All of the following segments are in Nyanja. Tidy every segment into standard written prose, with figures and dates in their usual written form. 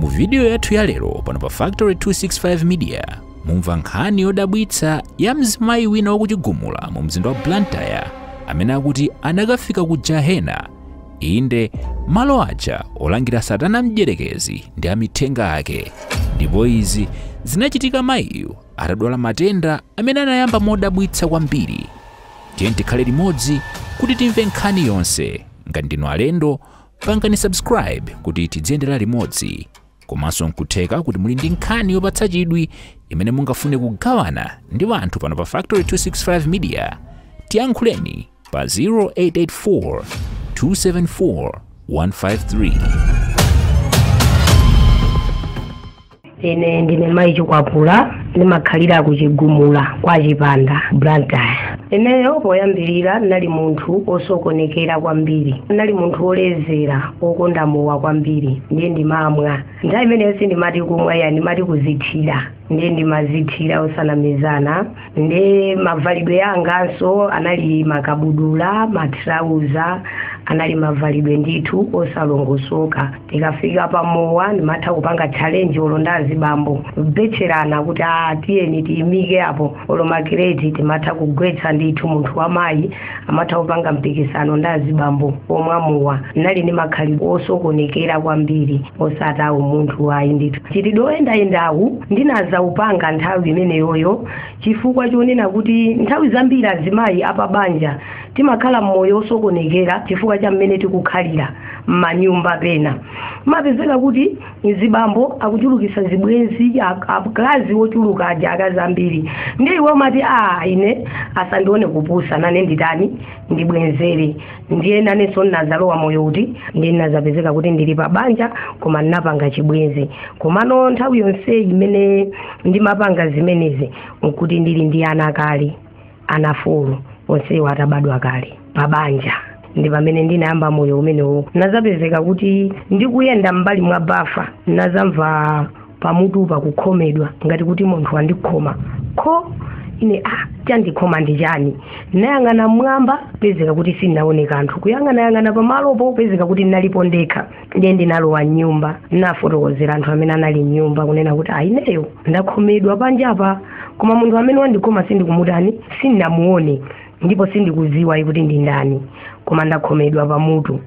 Mu video yathu ya lero pano pa Factory 265 Media mumva nkhani yodabwitsa ya mzimayi wina wakuchigumula mu mzinda wa Blantyre amene akuti anakafika ku Jahena, inde malo aja olangira Satana mdierekezi ndi amithenga ake. Ndipo izi zinachitika mayiyu atadwala matenda amene anayamba modabwitsa kwambiri. Tiye tikhale limodzi kuti timve nkhani yonse. Ngati ndinu alendo, pangani subscribe kuti tidziyendera limodzi. Komanso nkutheka kuti muli ndi nkhani yopatsa chidwi imene mungafune kugawana ndi anthu pano pa Factory 265 Media. Tiyankhuleni pa 0884 274 153. Ine ndine mayi Chikwapula ndimakhalira kuchigumula kwa Chipanda Blantyre. Ineyo poyambirira nali munthu osokonekera kwambiri, nali munthu olezera okonda mowa kwambiri, ndiye ndimamwa. Nthawi imeneyo sindimati kumwa ya ndimati kuzithira, ndiye ndimazithira osanamizana. Ndiye mavalidwe yanganso anali makabudula, matrauza, anali mavalidwe ndithu osalongosoka. Tikafika pa mowa ndimatha kupanga challenge olondazi bambo kubetcherana kuti tiyeni tiyimike apo olomakireti timatha kugwetsa ndithu munthu wamayi amatha kupanga mpikisano ndazi bambo omwa mowa. Nali ndi makhalidwe osokonekera kwambiri osatawu munthu wayi ndithu. Chitidoyendayendawu ndinaza upanga nthawi imeneyoyo chifukwa chonena kuti nthawi zambiri azimayi apa banja timakhala mmoyo osokonekera chifukwa cha mmene tikukhalira m'manyumba pena. Mapezeka kuti zibambo akuchulukisa zibwenzi akazi wochuluka aja akazambiri. Ndiye iwe mati ine asandione kupusa nane nditani ndibwenzere. Ndiye nane so nazalowa moyo kuti ndiye nazapezeka kuti ndili pa banja koma ndinapanga chibwenzi. Komano nthawi yonse imene ndimapanga zimenezi nkuti ndili ndi ana kale, ana fulu onse watabadwa kale pa banja. Ndi pamene ndinayamba moyo umenewo nazapezeka kuti ndikuyenda mbali mwa bafa nazamva pamutu pakukhomedwa ngati kuti munthu andikhoma ine chandikhoma ndi chani. Nayang'ana mwamba pezeka kuti sinaone kanthu, kuyang'ana pamalopo pezeka kuti ndinalipo ndekha. Ndiye ndinalowa nyumba nafotokozera anthu amene anali nyumba kunena kuti ineyo ndakhomedwa panjapa, koma munthu amene wandikhoma sindikumutani, sinamuone ndipo sindikuziwa kuti ndi ndani, koma ndakhomedwa pamutu.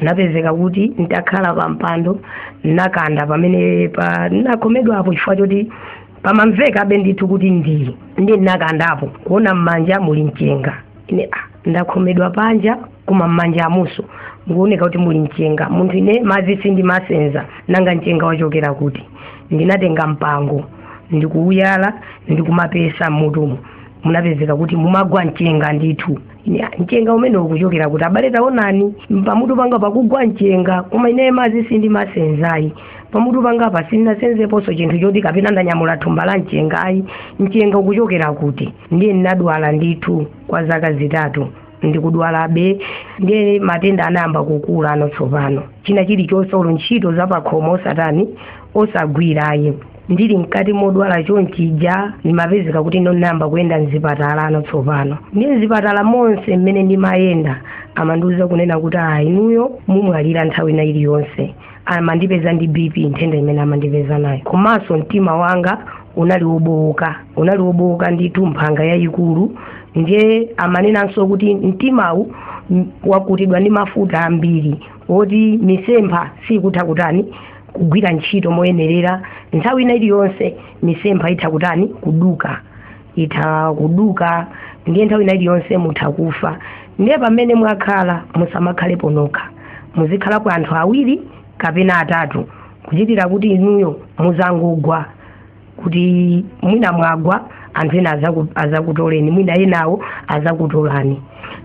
Napezeka kuti ndakhala pa mpando nakanda pamene nakhomedwa apo chifukwa choti pamamveka abe ndithu kuti ndiye nakandapo kuona mmanja muli mchenga. Ine ndakhomedwa panja koma mmanja amuso nguoneka kuti muli mchenga. Munthu ine madzi sindimasenza nanga mchenga wachokera kuti. Ndinatenga mpango ndikuuyala ndikumapesa mmutumu. Munapezeka kuti mumagwa mchenga ndithu. Mchenga umene ukuchokera kuti abale taonani pamutu panga pakugwa mchenga, koma ine madzi sindimasenzayi. Pamutu panga pasinasenzeponso chinthu choti kapena ndanyamula thumba la mchengayi. Mchenga ukuchokera kuti. Ndiye ndinadwala ndithu kwa zaka zitatu. Ndikudwalabe ndiye matenda anayamba kukula anotsopano. China chilichonse ntchito zapakhomo osatani osagwirayi. Ndili mkati modwala chonchija ndimapezeka kuti ndinayamba kuyenda mzipatala anotsopano. Ndiye mzipatala monse mmene ndimayenda amandiuza kunena kuti inuyo mumwalira nthawi ina iliyonse. Amandipeza ndi BP nthenda imene amandipeza nayo. Komanso mtima wanga unali wobowoka ndithu mphanga yayikulu. Ndiye amanenanso kuti mtimawu wakutidwa ndi mafuta ambiri oti misempha sikutha kutani kugwira ntchito moyenerera. Nthawi ina iliyonse misempha itha kutani kuduka, ndiye nthawi ina iliyonse mutha kufa. Ndiye pamene mwakhala musamakhale ponokha, muzikhalapo anthu awiri kapena atatu kuchitira kuti inuyo muzangogwa, kuti mwina mwagwa anthu ena azakutoleni, mwina enawo azakutolani.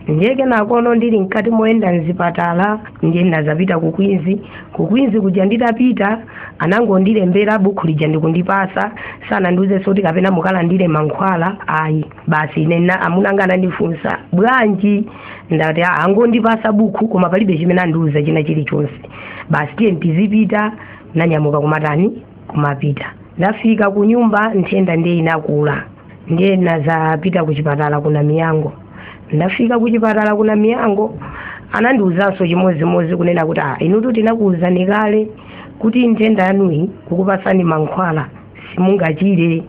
Ndiye kenakono ndili mkati moyenda mzipatala ndiye ndinazapita kukwinzi kuja nditapita anangondilembera buku lija ndikundipasa sana ndiuze soti kapena mukalandire mankhwala basi ine amunanga anandifunsa bwanji ndati angondipasa buku koma palibe chimene andiuza china chilichonse. Basi tiye ntizipita nanyamuka kumatani kumapita. Ndafika ku nyumba nthenda ndiye inakula. Ndiye nazapita ku chipatala kuna Miyango. Ndafika ku chipatala kuna Miyango anandiuzanso chimozimozi kunena kuti inutu tinakuuzani kale kuti nthenda yanuyi kukupasani mankhwala simungachire,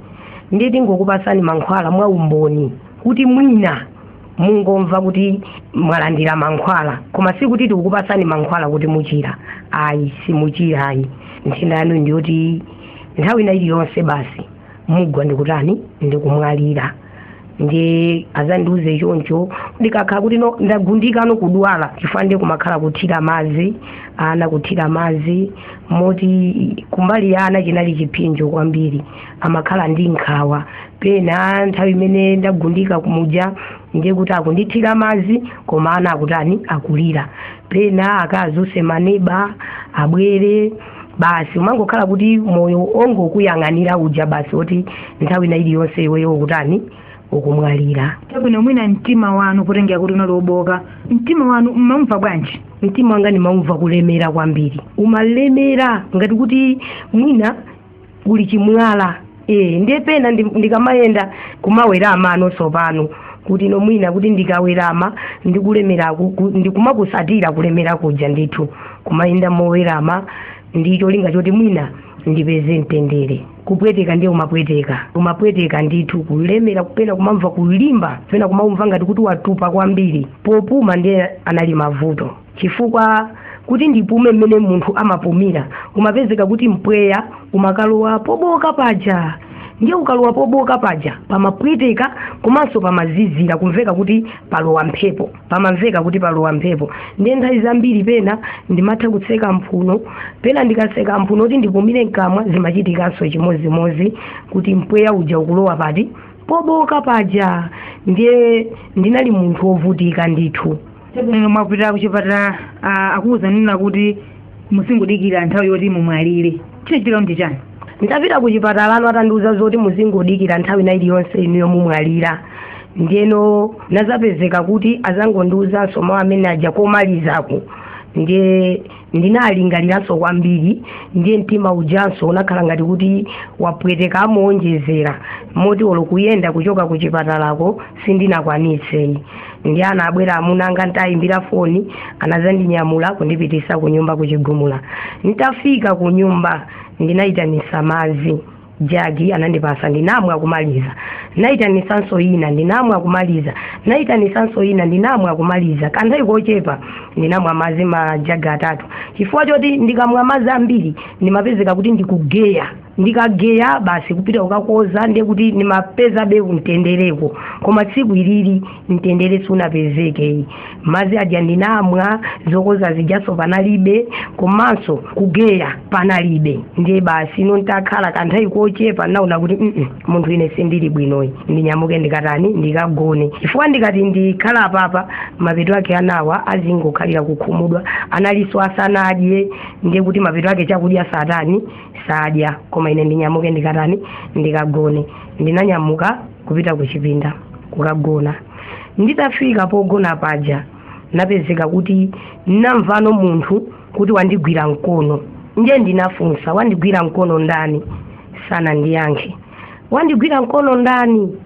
ndeti ngokupasani mankhwala mwa umboni kuti mwina mungomva kuti mwalandira mankhwala, koma sikuti tikukupasani mankhwala kuti muchira. Ayi, simuchira ayi. Nthenda yanu ndiyoti nthawi ina iliyonse basi mugwa ndikutani ndikumwalira. Ndiye azandiuze choncho ndikakhala kuti ndagundika no kudwala chifande kumakhala kuthira madzi, ana kuthira madzi moti kumbali ana chinali chipinjo kwambiri, amakhala ndi nkhawa. Pena nthawi imene ndagundika kumuja ndiye kuti akundithira madzi koma ana akutani akulira. Pena akazuse maneba abwere, basi umangokhala kuti moyo ongokuyang'anira uja basi oti nthawi ina iliyonse iweyo kutani ukumwalira. Tabwino mwina mtima wanu kutengera kuti unaloboka, mtima wanu mmamva bwanji? Mtima wanga nimamva kulemera kwambiri, umalemera ngati kuti mwina uli chimwala. Ndiye pena ndikamayenda kumawerama anonso pano kuti no mwina kuti ndikawerama ndikulemeraku ndikumakusatira kulemera kuja ndithu kumayenda mowerama ndicho linga choti mwina ndipeze mtendere. Kupweteka ndiye umapweteka ndithu, kulemera kupena kumamva kulimba, pena kumamva ngati kuti watupa kwambiri. Popuma ndiye anali mavuto, chifukwa kuti ndipume mmene munthu amapumira umapezeka kuti mpweya umakalowa poboka paja. Ndiye ukalowa poboka paja pamapweteka komanso pamazizira kumveka kuti palowa mphepo, pamamveka kuti palowa mphepo. Ndiye nthawi zambiri pena ndimatha kutseka mphuno, pena ndikaseka mphuno kuti ndipumire mkamwa zimachitikanso chimozimozi kuti mpweya uja ukulowa pati poboka paja. Ndiye ndinali munthu wovutika ndithu. Mwapita kuchipatala akuwuza nina kuti musingodikira nthawi yoti mumwalire, chinachitika ndi chani? Ndapita kuchipatala anu atandiuza zoti muzingodikira nthawi ina iliyonse inuyo mumwalira. Ndiyeno nazapezeka kuti azangondiuzanso mawu amene aja komalizaku. Ndiye ndinalingaliranso kwambiri, ndiye mtima ujanso unakhala ngati kuti wapweteka amuonjezera moti olo kuyenda kuchoka kuchipatalako sindinakwanitse. Ndiye anabwera amunanga ntayimbira foni anazandinyamula kundipitisa ku nyumba kuchigumula. Nitafika ku nyumba ndinaitanisa madzi jagi anandipasa ndinamwa kumaliza, naitanisanso ina ndinamwa kumaliza, naitanisanso ina ndinamwa kumaliza. Kanthawi kochepa ndinamwa madzi majaga 3, chifukwa choti ndikamwa madzi ambiri ndimapezeka kuti ndikugeya. Ndikageya basi kupita kukakoza ndiye kuti nimapeza bewu mtendereko, koma tsiku ilili mtendere sunapezeke. Madzi aja ndinamwa zokoza zijaso panalibe, komanso kugeya panalibe. Ndiye basi nontakhala kanthawi kochepa naona kuti munthu ine sindili bwinoyi, ndinyamuke ndikatani ndikagone. Chifukwa ndikati ndikhala papa mapeto ake anawa azingokhalira kukhumudwa, analiso asanadye. Ndiye kuti mapeto ake chakudya satani sadya, koma ine ndinyamuke ndikatani ndikagone. Ndinanyamuka kupita kuchipinda kukagona. Nditafika pogona paja napezeka kuti namvano munthu kuti wandigwira mkono. Ndiye ndinafunsa wandigwira mkono ndani? Sana ndiyankhe. Wandigwira mkono ndani?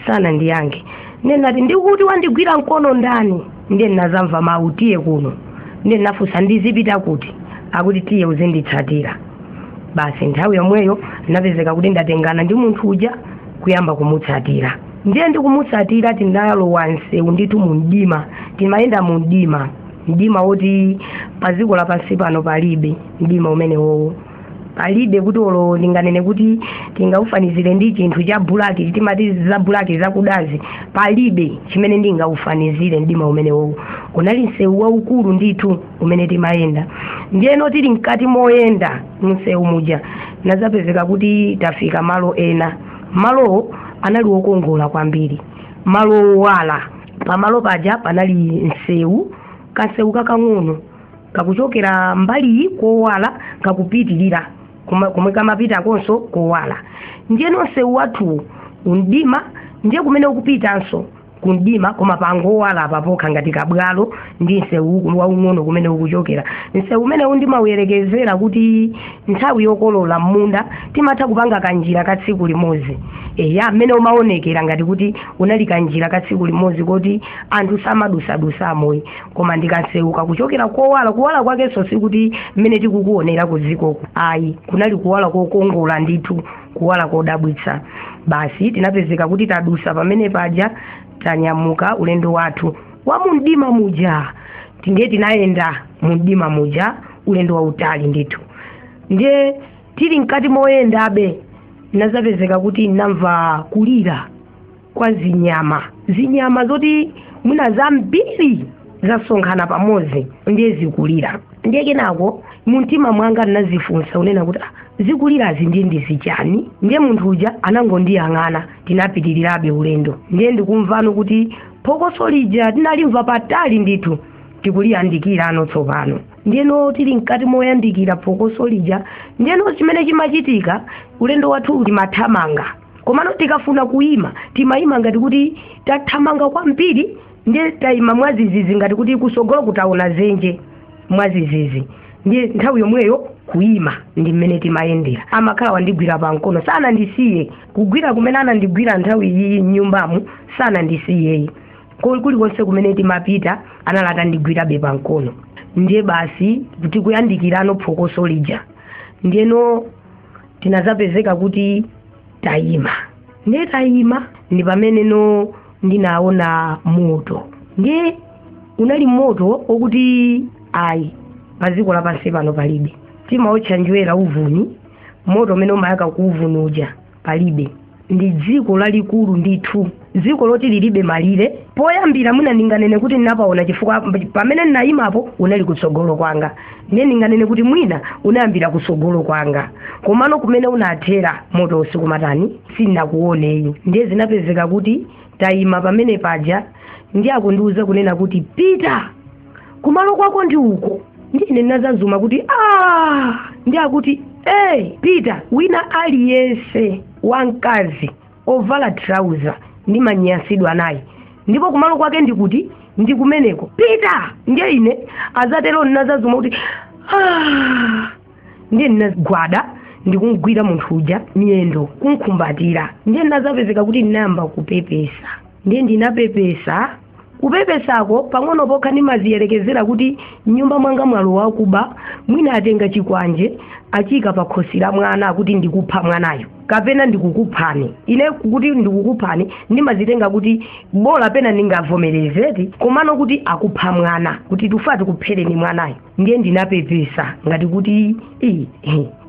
Sana ndiyankhe. Ndinati ndikuti wandigwira mkono ndani? Ndiye nazamva mautiye kuno. Ndiye nafunsa ndizipita kuti? Akuti tiye uzinditsatira. Basi nthawi yomweyo napezeka kuti ndatengana ndi munthu uja kuyamba kumutsatira. Ndiye ndikumutsatira tindalowa msewu ndithu mundima, timayenda mundima. Mdima woti paziko lapansi pano palibe mdima umenewo. Palibe kuti olo ndinganene kuti tingaufanizire ndi chinthu cha bulaki, timati za bulaki zakudazi. Palibe chimene ndingaufanizire mdima umenewo. Unali msewu waukulu ndithu umene timayenda. Ndiyeno tili mkati moyenda msewu muja nazapezeka kuti tafika malo ena. Malo anali wokongola kwambiri, malo wala. Pamalo paja panali msewu, kasewu kakang'ono kakuchokera mbali kowala kakupitirira kumwe kamapita konso kowala. Ndiyeno msewu wathu undima, ndiye kumene ukupitanso kundima koma pangowala papokha ngati kabwalo ndi nsewu waung'ono kumene ukuchokera. Nsewu umene ndimauyerekezera kuti nthawi yokolola m'munda timatha kupanga kanjira ka tsiku limodzi. Eya mmene umaonekera ngati kuti unali kanjira ka tsiku limodzi kuti anthu samadusadusa moyi, koma ndikansewuka kuchokera kuwala kwakenso sikuti mmene tikukuonera ku dzikoku. Ayi, kunali kuwala kokongola ndithu, kuwala kodabwitsa. Basi tinapezeka kuti tadusa pamene paja tanyamuka ulendo wathu wa mundima muja. Ndiye tinayenda mundima muja ulendo wautali ndithu. Ndiye tili mkati moyendabe nazapezeka kuti namva kulira kwa zinyama zoti mwina zambiri zasonkhana pamodzi ndiye zikulira. Ndiye kenako mumtima mwanga ndinazifunsa unena kuti zikulirazi ndiye ndizichani. Ndiye munthu uja anangondiyang'ana, tinapitirirabe ulendo. Ndiye ndikumvano kuti phokoso lija tinalimva patali ndithu tikuliyandikira ano tsopano. Ndiyeno tili mkati moyandikira phokoso lija, ndiyeno chimene chimachitika ulendo wathu timathamanga. Komano tikafuna kuima timayima ngati kuti tathamanga kwambiri, ndiye tayima mwazizizi ngati kuti kusogolo kutaona zenje mwazizizi. Ndiye nthawi yomweyo kuima ndi mmene timayendera. Amakhala wandigwira pamkono sana ndisiye kugwira kumene anandigwira nthawi iyi nyumbamu sana ndisiyeyi. Kulikonse kumene timapita analata ndigwirabe pamkono. Ndiye basi kuti kuyandikirano phokoso lija. Ndiyeno tinazapezeka kuti tayima. Ndiye tayima ndi pamene ndinaona moto. Ndiye unali moto okuti ayi paziko lapansi pano palibe. Timaotchanjwera uvuni, moto umene umayaka ku uvuni uja palibe. Ndi dziko lalikulu ndithu, dziko loti lilibe malire. Poyambira mwina ndinganene kuti ndinapaona chifukwa pamene ndinayimapo unali kutsogolo kwanga. Ndiye ndinganene kuti mwina unayambira kutsogolo kwanga, komano kumene unathera moto usiku matani sindinakuoneyi. Ndiye zinapezeka kuti tayima pamene paja ndiye akundiuza kunena kuti pita kumalo kwako ndi uko. Ndiye ndinazazuma kuti ndiye akuti pita wina aliyense wamkazi ovala trouser ndi manyasidwa naye ndipo kumalo kwake ndikuti ndikumeneko pita. Ndiye ine azatero ndinazazuma kuti ndiye ndinagwada ndikungwira munthu uja miyendo kunkumbatira. Ndiye ndinazapezeka kuti ndinayamba kupepesa. Ndiye ndinapepesa kupepesako pang'ono pokha ndimaziyerekezera kuti nyumba mwanga mwalo wakuba mwina atenga chikwanje achika pa khosi la mwana kuti ndikupha mwanayo kapena ndikukuphani. Ine kuti ndikukuphani ndimazitenga kuti bola pena ndingavomerezeti komano kuti akupha mwana kuti tufati kuphereni mwanayo. Ndiye ndinapepesa ngati kuti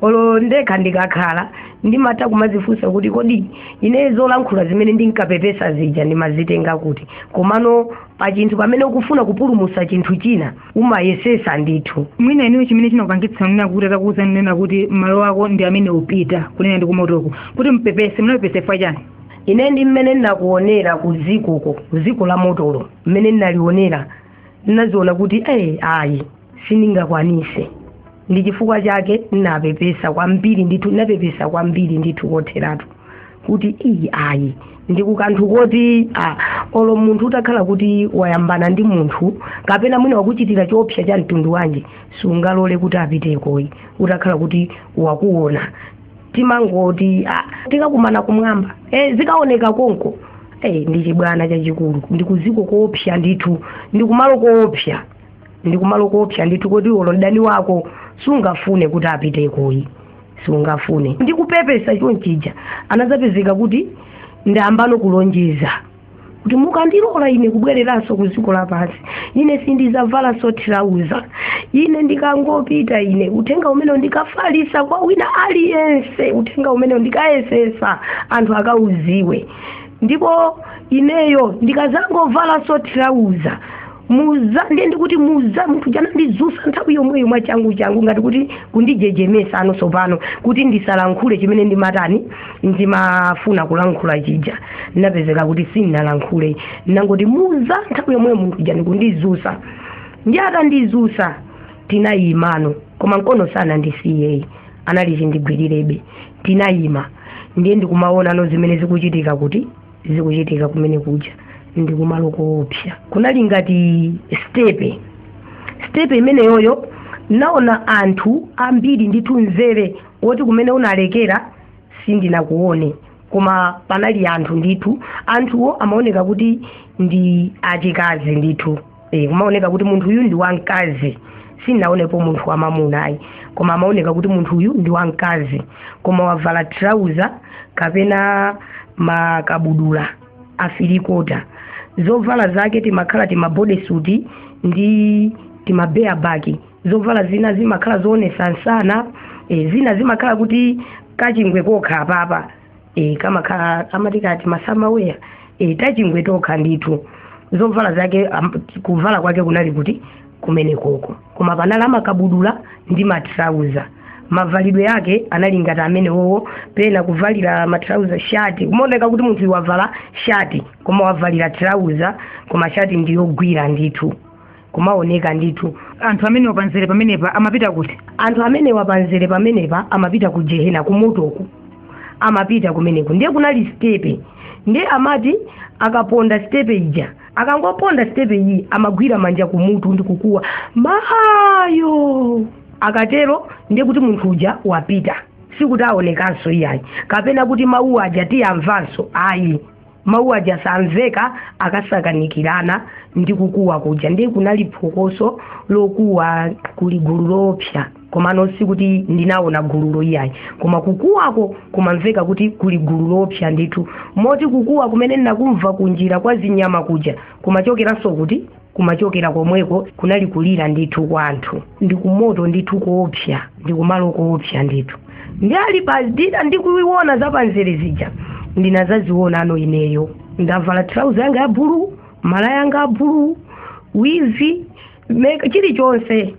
olo ndekha ndikakhala ndimata kumazifunsa kuti kodi ine zolankhula zimene ndinkapepesa zija ndimazitenga kuti, komano pa chinthu pamene ukufuna kupulumusa chinthu china umayesesa ndithu. Mwina iniwe chimene chinapangitsa mwina kuti atakuwuza nena kuti malo wako ndi amene upita kunena ndi kumotoko kuti mpepese munapepese fa chani? Ine ndi mmene ndinakuonera ku dziko la motolo mmene ndinalionera ndinaziona kuti ayi sindingakwanise. Ndi chifukwa chake ndinapepesa kwambiri ndithu kotheratu kuti ayi ndikukanthu kuti olo munthu utakhala kuti wayambana ndi munthu kapena mwina wakuchitira choopsa cha mtundu wanje sungalole kuti apitekoyi utakhala kuti wakuona. Timangoti tikakumana kumwamba zikaoneka konko ndi chibwana chachikulu ndikuziko koopsa ndithu ndikumalo koopsa ndithu kuti olo ndani wako sungafune kuti apitekoyi sungafune. Ndikupepesa chonchija anazapezeka kuti ndayambano kulonjeza kuti mukandilola ine kubwereranso ku dziko lapansi ine sindizavala trouser. Ine ndikangopita ine uthenga umene ndikafalisa kwa wina aliyense, uthenga umene ndikayesesa anthu akauziwe. Ndipo ineyo ndikazangovala trouser ndiye ndikuti munthu jana ndizusa nthawi yomweyo mwachangu ngati kuti kundijejemesa ano sopano kuti ndisalankhule chimene ndimatani ndimafuna kulankhula chija. Ndinapezeka kuti sindinalankhule nangoti nthawi yomweyo munthu jana kundizusa. Ndiye atandizusa tinayimano koma mkono sana ndisiyeyi anali chindigwirirebe tinayima. Ndiye ndikumaona zimene zikuchitika kumene kuja ndi kumalo koopsa. Kunali ngati stepe imene yoyo naona anthu ambiri ndithu mzere woti kumene unalekera sindinakuone, koma panali anthu ndithu, anthuwo amaoneka kuti ndi achikazi ndithu. Kumaoneka kuti munthu uyu ndi wamkazi, sinaonepo munthu wamamunayi, koma amaoneka kuti munthu uyu ndi wamkazi, koma wavala trouser kapena makabudula afilikota. Zovala zake timakhala timabody suit ndi timabareback. Zovala zina zimakhala zoonesa nsana, zina zimakhala kuti kachingwe kokha papa, kamakhala amatikati masamaweya, tachingwe tokha ndithu. Zovala zake kuvala kwake kunali kuti kumene koko, koma panali makabudula ndi matrauza. Mavalidwe yake anali ngati amene wowo pena kuvalira matrauza shati, kumaoneka kuti munthu wavala shati koma wavalira trauza, koma shati ndiyogwira ndithu, kumaoneka ndithu. Anthu amene wapanzere pamenepa amapita kuti? Anthu amene wapanzere pamenepa amapita ku Jehena kumotoku, amapita kumeneko. Ndiye kunali stepe, ndiye amati akaponda stepe ija, akangoponda stepe iyi amagwira manja kumutu ndi kukuwa mayo. Akatero ndiye kuti munthu uja wapita, sikuti aonekanso iyayi, kapena kuti mawu aja tiyamvanso ayi. Mawu aja samveka akasakanikirana ndi kukuwa kuja. Ndiye kunali phokoso lokuwa kuli gulu loopsa, komano sikuti ndinaona gululo iyayi, koma kukuwako kumamveka kuti kuli gulu loopsa ndithu. Moti kukuwa kumene ndinakumva kunjira kwa zinyama kuja kumachokeranso kuti kumachokera komweko kunali kulira ndithu kwa anthu. Ndi kumoto ndithu koopsa, ndi kumalo koopsa ndithu. Ndi ali pazidira ndikuiona zapanzere zija ndinazaziona ano ineyo. Ndavala trouser yanga ya bulu, mala yanga ya bulu, wivi, chilichonse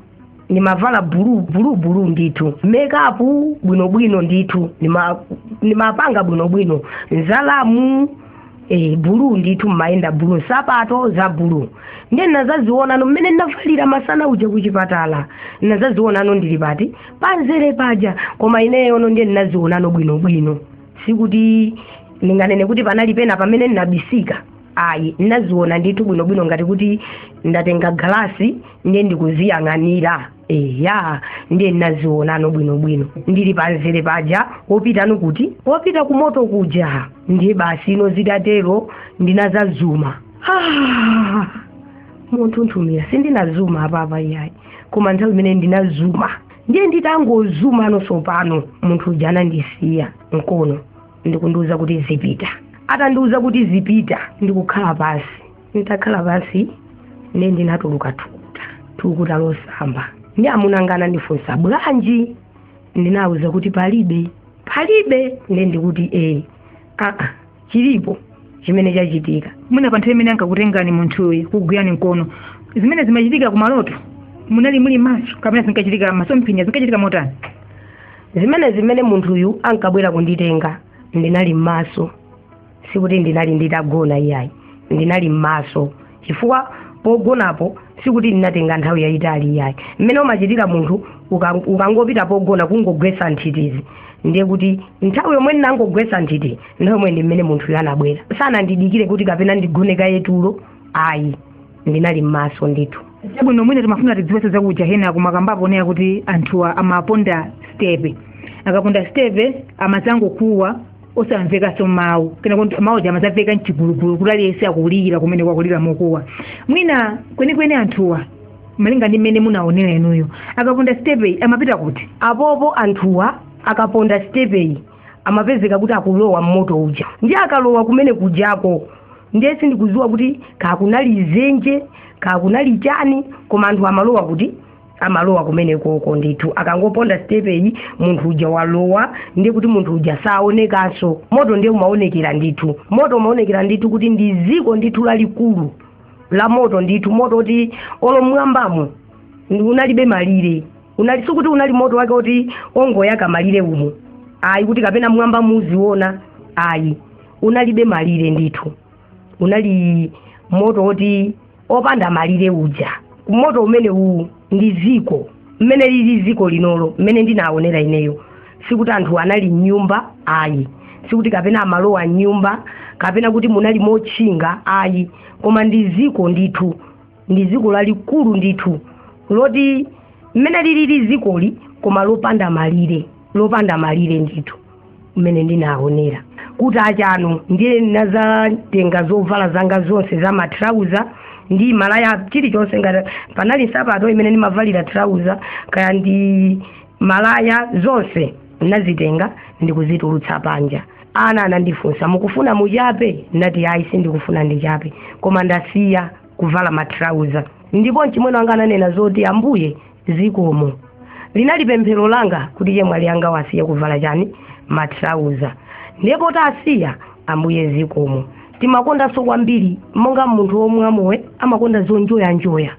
nimavala bulu ndithu. Makeup bwinobwino ndithu, nimapanga bwinobwino. Nzalamu bulu ndithu, maenda bulu, sapato za bulu. Ndiye nazaziona no mmene ndavalira masana uje kuchipatala. Nazaziona no ndili pati panzere paja, koma ineyo no ndiye naziona no bwinobwino. Sikuti ninganene kuti panali pena pamene ndinabisika. Ayi, naziona ndithu bwinobwino ngati kuti ndatenga galasi ndiye ndikuziyang'anira. Ndiye naziona no bwinobwino. Ndili panzere paja, opita no kuti opita kumoto kuja. Ndiye basi ino zitatero ndinazazuma. Munthu nthumira sindinazuma apapa iyayi, koma nthawi imene ndinazuma ndiye nditangozuma no sopano munthu uja anandisiya mkono ndikundiuza kuti zipita. Atandiuza kuti zipita ndikukhala pasi. Nditakhala pasi ndiye ndinatuluka tukuta losamba. Ndi amunangana ndifunsa bwanji, ndinauza kuti palibe. Ndiye ndikuti chilipo chimene chachitika. Mwina panthawi imene ankakutengani munthuyu kugwirani mkono, zimene zimachitika kumaloto munali muli maso kapena zinkachitika masomphenya, zinkachitika motani? Zimene munthuyu ankabwera kunditenga ndinali m'maso, sikuti ndinali nditagona iyayi, ndinali m'maso. Chifukwa pogonapo sikuti ndinatenga nthawi yayitali iyayi. Mmene umachitira munthu ukangopita pogona kungogwesa nthitizi, ndiye kuti nthawi yomwe ndinangogwesa nthiti nthawi yomwe ndi mmene munthu anabwera. Sanandidikire kuti kapena ndigoneka yetulo, ayi, ndinali m'maso ndithu. Chabwino mwina timafuna tidziwese za ku Jehena kumakambapo onera kuti anthuwa amaponda stepe. Akaponda stepe amazangokuwa osamvekaso mawu, kena kuti mawu ja amazamveka mchigulugulu kuti aliyense akulira kumene kwakulira mokuwa. Mwina kwenikweni anthuwa malinga ndi mmene munaonera inuyo akaponda stepe amapita kuti? Apopo anthuwa akaponda stepe amapezeka kuti akulowa mmoto uja. Ndiye akalowa kumene kujako ndiye sindikuziwa kuti kakunali zenje kakunali chani, koma anthu amalowa kuti amalowa kumene koko ndithu. Akangoponda stepe munthu uja walowa, ndiye kuti munthu uja saonekanso. Moto ndiye umaonekera ndithu. Moto umaonekera ndithu kuti ndi ziko ndithu lalikulu la moto ndithu. Moto kuti olomwambamo unalibe malire. Sikuti unali moto wake kuti ongoyaka malire umu. Ayi kuti kapena mwamba muziona. Ayi, unalibe malire ndithu. Unali moto kuti opanda malire uja. Moto umene ndi ziko. Mmene lili ziko linolo, mmene ndinaonera ineyo. Sikuti anthu anali nyumba, ayi. Sikuti kapena amalowa nyumba, kapena kuti munali motchinga ayi, koma ndi ziko ndithu, ndi ziko lalikulu ndithu loti mmene lili zikoli koma lopanda malire ndithu mmene ndinaonera. Kuti achano ndiye nazatenga zovala zanga zonse za matrauza ndi malaya chilichonse, ngati panali sapato imene ndimavalira trauza kaya ndi malaya zonse nazitenga ndikuzitulutsa panja. Ana anandifunsa mukufuna muchape, nati ayi sindikufuna ndichape, koma ndasiya kuvala matrauza. Ndipo chimwene wanga ananena zoti Ambuye zikomo. Linali pemphero langa kuti chemwali anga wasiya kuvala chani matrauza. Ndipo tasiya Ambuye zikomo. Timakonda so kwambiri monga munthu omwe amowe amakonda zonjoya.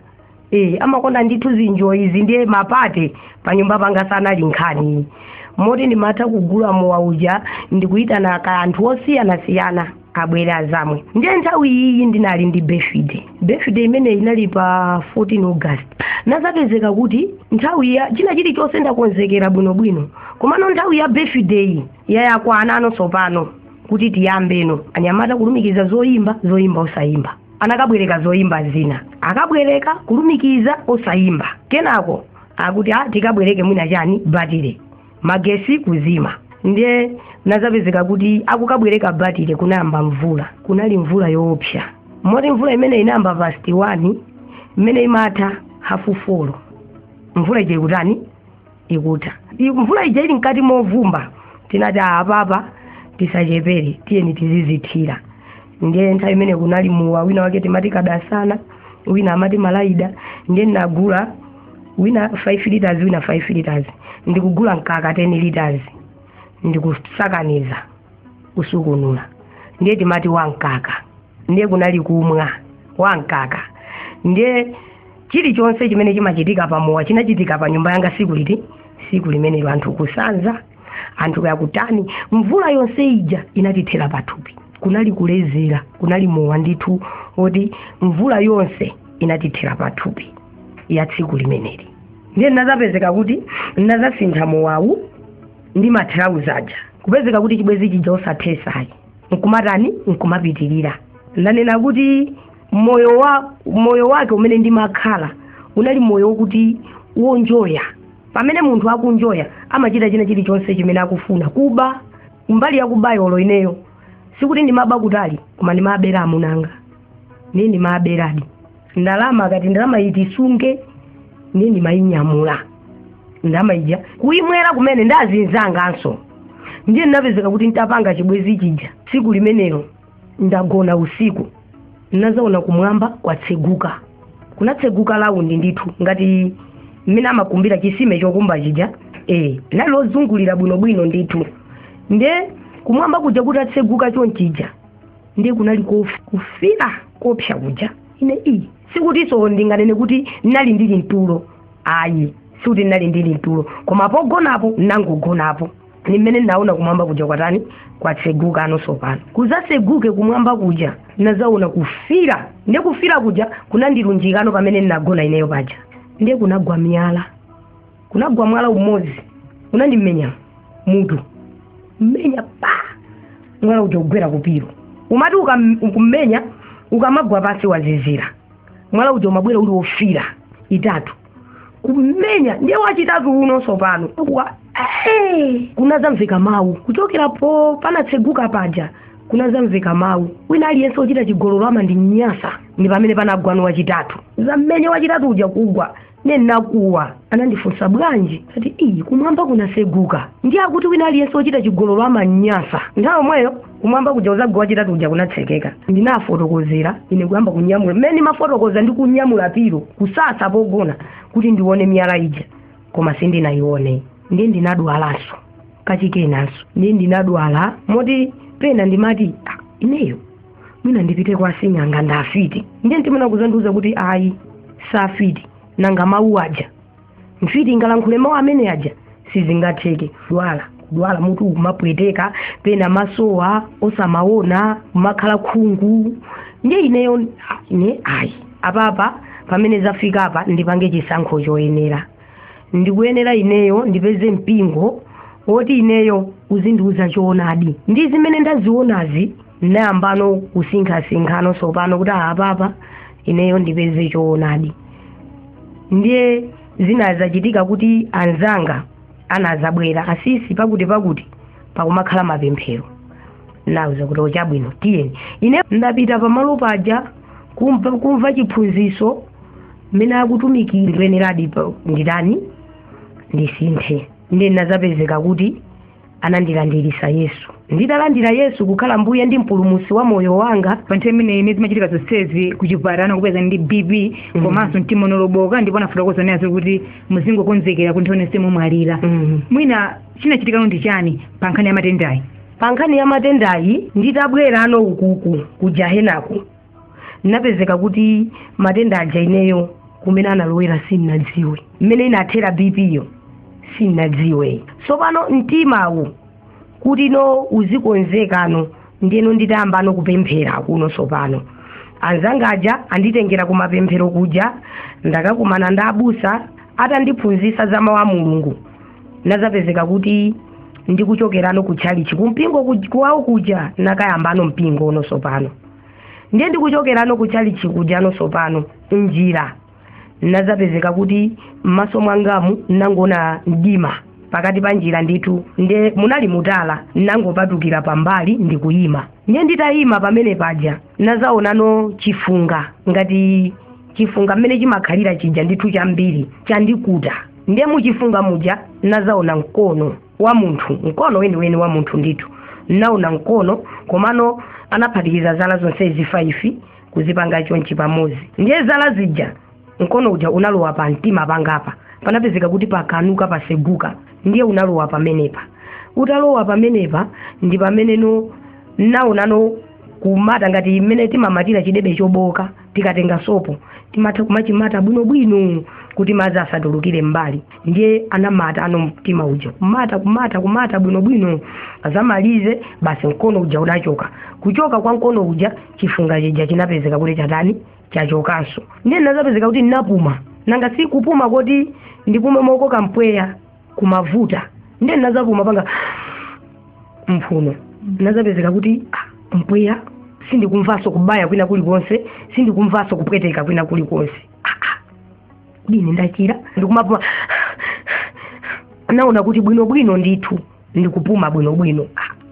Amakonda ndithu zinjoyi izi ndiye mapate pa nyumba panga sanali nkhani. Moti ndimatha kugula mowa uja ndikuitana ka anthu osiyana abwere azamwe. Ndiye nthawi iyi ndinali ndi birthday imene inali pa 14 August. Nazapezeka kuti nthawi ya china chilichonse ndakonzekera bwinobwino, komano nthawi ya birthday yayakwana anonso pano kuti tiyambeno anyamata kulumikiza zoyimba osayimba. Anakabwereka zoyimba zina, akabwereka kulumikiza osayimba. Kenako akuti tikabwereke mwina chani batire magesi kuzima. Ndiye nazapezeka kuti akukabwereka batire kunayamba mvula, kunali mvula yoopsa. Moti mvula imene inayamba pa 1 imene imatha 3:30 mvula ije kutani ikuta. Mvula ije ili mkati movumba, tinati apapa tisachepere tiyeni tizizithira. Ndiye nthawi imene kunali muwa wina wake timati kadasana, wina amati malaida. Ndiye ndinagula wina 5 liters wina 5 liters, ndikugula mkaka 10 liters ndikusakaniza usukunula. Ndiye timati wankaka. Ndiye kunali kumwa wankaka. Ndiye chilichonse chimene chimachitika pamowa chinachitika pa nyumba yanga siku limene anthu kusanza, anthu yakutani. Mvula yonse ija inatithera pathupi, kunali kulezera, kunali mowa ndithu oti mvula yonse inatithera pathupi ya tsiku limeneli. Ndiye nazapezeka kuti nazasintha mowawu ndi matrauza aja, kupezeka kuti chibwezi chija osathetsayi nkumatani nkumapitirira. Ndanena kuti moyo wake umene ndimakhala unali moyo wokuti wonjoya. Pamene munthu akunjoya amachita china chilichonse chimene akufuna. Kuba mbali ya kubayolo ineyo sikuti ndimaba kutali, koma ndimabera amunanga, ndiye ndimaberadi. Ndalama kati ndalama itisunge ndiye ndimayinyamula ndalama ija kuimwera kumene ndazinzanganso. Ndiye ndinapezeka kuti nditapanga chibwezi chija tsiku limenelo ndagona usiku, nazaona kumwamba kwatseguka. Kunatseguka laundi ndithu ngati mmene amakumbira chisime chokumba chija, nalozungulira bwinobwino ndithu. Ndiye kumwamba kuja kutatseguka chonchija, ndiye kunali kufira kopsa kuja. Ine sikutinso ndinganene kuti ndinali ndili mtulo, ayi sikuti ndinali ndili mtulo, koma pogonapo nangogonapo. Ni mmene ndaona kumwamba kuja kwatani kwatseguka anonso pano. Kuzaseguke kumwamba kuja nazaona kufira. Ndiye kufira kuja kunandilunjikano pamene ndinagona ineyo paja. Ndiye kunagwa mwala umodzi unandimenya mutu, mmenya pa mwala uja kugwera kupiro. Umati ukumenya ukamagwa pasi wazizira, mwala uja umabwera uli ofira itatu kumenya. Ndiye wachitatu unonso pano kunazamveka mawu kuchokerapo panatseguka paja, kunazamveka mawu. Wina aliyense ochita chigololo amandinyasa. Ndi pamene panagwanu wachitatu, zammenye wachitatu uja kugwa. Nenakuwa anandifunsa bwanji ati kumwamba kunaseguka. Ndiye akuti wina aliyense ochita chigololo amanyasa. Nthawi mweyo kumwamba kuja uzagwa wachitatu uja kunatsekeka. Ndinafotokozera ine kuyamba kunyamula. Mmene mafotokoza ndi kunyamula piro kusasa pogona kuti ndione miyala ija, koma sindinayione. Ndiye ndinadwalanso kachikenaso. Ndiye ndinadwala moti pena ndimati ineyo mwina ndipite kwa Sing'anga ndafiti. Ndiye ndimena kuzanduza kuti ayi safiti nanga mawu aja mfiti ngalankhule mawu amene aja sizingatheke. Kudwala mutu umapweteka, pena masowa osamaona, umakhala khungu. Ndiye ineyo ayi apapa pamene zafika apa ndipange chisankho choyenera. Ndikuyenera ineyo ndipeze mpingo woti ineyo uzindiuza choonadi. Ndi zimene ndazionazi nayambano kusinkhasinkha sopano kuti apapa ineyo ndipeze choonadi. Ndiye zina zachitika kuti anzanga anazabwera asisi pakuti pakumakhala mapemphero. Nauza kuti ochabwino tiyeni. Ine ndapita pamalo paja kumva chiphunziso mmene akutumikireni nditani ndisinthe. Ndiye nazapezeka kuti anandilandirisa Yesu. Nditalandira Yesu kukhala mbuye ndi mpulumutsi wa moyo wanga. Panthawi imene zimachitika zonsezi kuchipatala kupeza ndi BP komanso mtima unoloboka ndipo anafotokoza nazo kuti muzingokonzekera kuti ndionese mumwalira. Mwina chinachitika ndi chani pa nkhani ya matendayi? Pa nkhani ya matendayi nditabwera ukuku ku Jahenaku napezeka kuti matenda aja ineyo kumene analowera sinadziwe. Mmene inathera BP yo sinadziwe. Sopano mtimawu kuti no uzikonzekano ndiyeno nditayamba kupemphera kuno sopano. Anzanga aja anditengera kumapemphero kuja ndakakumana ndi abusa atandiphunzitsa za mawu a Mulungu. Nazapezeka kuti ndikuchokerano ku chalichi kumpingo kuwawo kuja nakayambano mpingo uno sopano. Ndiye ndikuchokerano ku chalichi kujano sopano njira nazapezeka kuti m'maso mwangamu nangona mdima pakati pa njira ndithu. Ndiye munali mutala nangopatukira pambali ndikuyima. Ndiye nditayima pamene paja nazaonano chifunga ngati chifunga mmene chimakhalira chija ndithu chambiri chandikuta. Ndiye muchifunga muja nazaona mkono wa munthu, mkono weniweni wa munthu ndithu. Naona mkono komano anaphatikiza zala zonse izi 5 kuzipanga chonchi pamodzi. Ndiye zala zija mkono uja unalowa pa mtima pangapa panapezeka kuti pakanuka paseguka. Ndiye unalowa pamenepa. Utalowa pamenepa ndi pameneno naonano kumata ngati mmene timamatira chidebe choboka tikatenga sopo timatha kumachimata bwinobwino kuti madzi asatulukire mbali. Ndiye anamata mtima uja kumata bwinobwino azamalize basi mkono uja unachoka. Kuchoka kwa mkono uja chifunga chija chinapezeka kuti chatani chachokanso. Ndiye nazapezeka kuti ninapuma nanga si kupuma kuti ndipume mokoka mpweya kumavuta. Ndiye nazapuma panga mphuno. Nazapezeka kuti mpweya sindikumvaso kubaya kwina kulikonse, sindikumvaso kupweteka kwina kulikonse. Dini ndachira ndikumapuma. Naona kuti bwinobwino ndithu ndikupuma bwinobwino.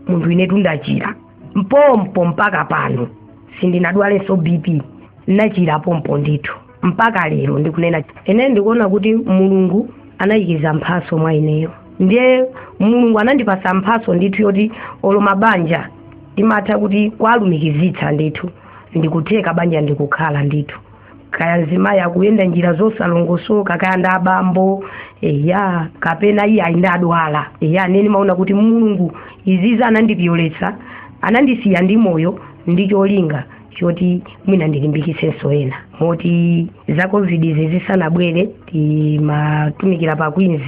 Munthu inetu ndachira mpompo mpaka pano sindinadwalenso BP. Nachira pompo ndithu mpaka lero ndikunena. Ene ndikuona kuti Mulungu anayikiza mphaso mwa ineyo. Ndiye Mulungu anandipasa mphaso ndithu yoti olo mabanja timatha kuti kwalumikizitsa ndithu ndikutheka banja ndikukhala ndithu. Kaya nzimayi akuyenda njira zosalongosoka kaya ndi abambo kapena iye ayindadwala neni maona kuti Mulungu iziza anandipyoletsa anandisiya ndi moyo ndi cholinga choti mwina ndilimbikisenso ena. Moti za COVID zisanabwere timatumikira pa Queens.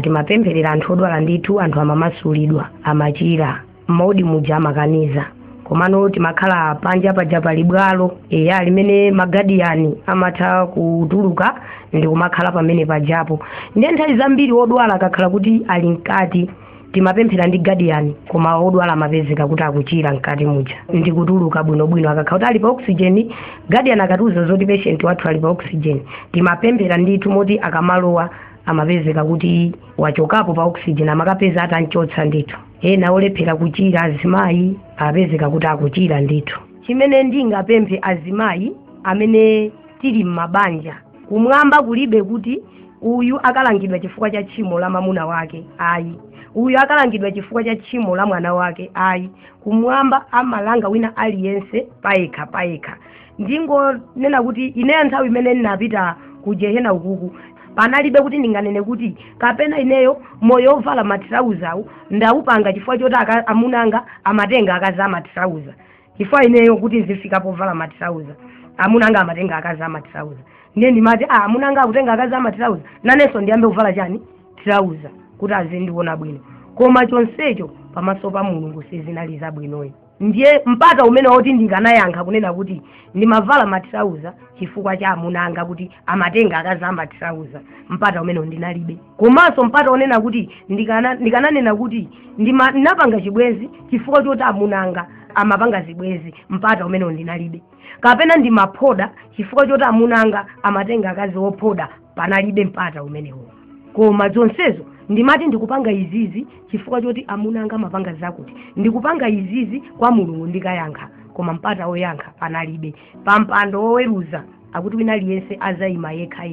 Timapempherera anthu odwala ndithu, anthu amamasulidwa amachira modi muja amakaniza. Komano timakhala panja paja pali bwalo limene magadiyani amatha kutuluka ndi kumakhala pamene pajapo. Ndiye nthawi zambiri odwala akakhala kuti ali mkati timapemphera ndi gadiyani koma odwala amapezeka kuti akuchira mkati muja ndikutuluka bwinobwino. Akakhala kuti ali pa oxygen gadiyani akatiuza zoti patient wathu ali pa oxygen timapemphera ndithu moti akamalowa amapezeka kuti wachokapo pa oxygen amakapeza atanchotsa ndithu. Ena olephera kuchira azimayi apezeka kuti akuchira ndithu. Chimene ndingapemphe azimayi amene tili m'mabanja kumwamba kulibe kuti uyu akalangidwa chifukwa cha tchimo la mamuna wake ayi, uyu akalangidwa chifukwa cha tchimo la mwana wake ayi. Kumwamba amalanga wina aliyense payekha. Ndingonena kuti ineyo nthawi imene ndinapita ku Jehena ukuku panalibe kuti ndinganene kuti kapena ineyo moyo ovala matirauzawu ndawupanga chifukwa choti amunanga amatenga akazi amatirauza. Chifukwa ineyo kuti nzifika povala matirauza amunanga amatenga akazi amatirauza. Ndiye ndimati amunanga akutenga akazi amatirauza nanenso ndiyambe kuvala chani tirauza kuti azindiona bwino. Koma chonsecho pamaso pa Mulungu sizinaliza bwinoyi. Ndiye mpata umene woti ndinganayankha kunena kuti ndimavala matirauza chifukwa cha amunanga kuti amatenga akazi amatirauza, mpata umene ndinalibe. Komanso mpata unena kuti ndikananena kuti ndinapanga chibwenzi chifukwa choti amunanga amapanga zibwezi mpata umene ndinalibe kapena ndi maphoda chifukwa choti amunanga amatenga akazi ophoda panalibe mpata umenewo koma zonsezo ndimati ndikupanga izizi chifukwa choti amunanga amapanga zakuti ndikupanga izizi kwa Mulungu ndikayankha koma mpata oyankha panalibe pampando oweruza akuti wina aliyense azayima yekha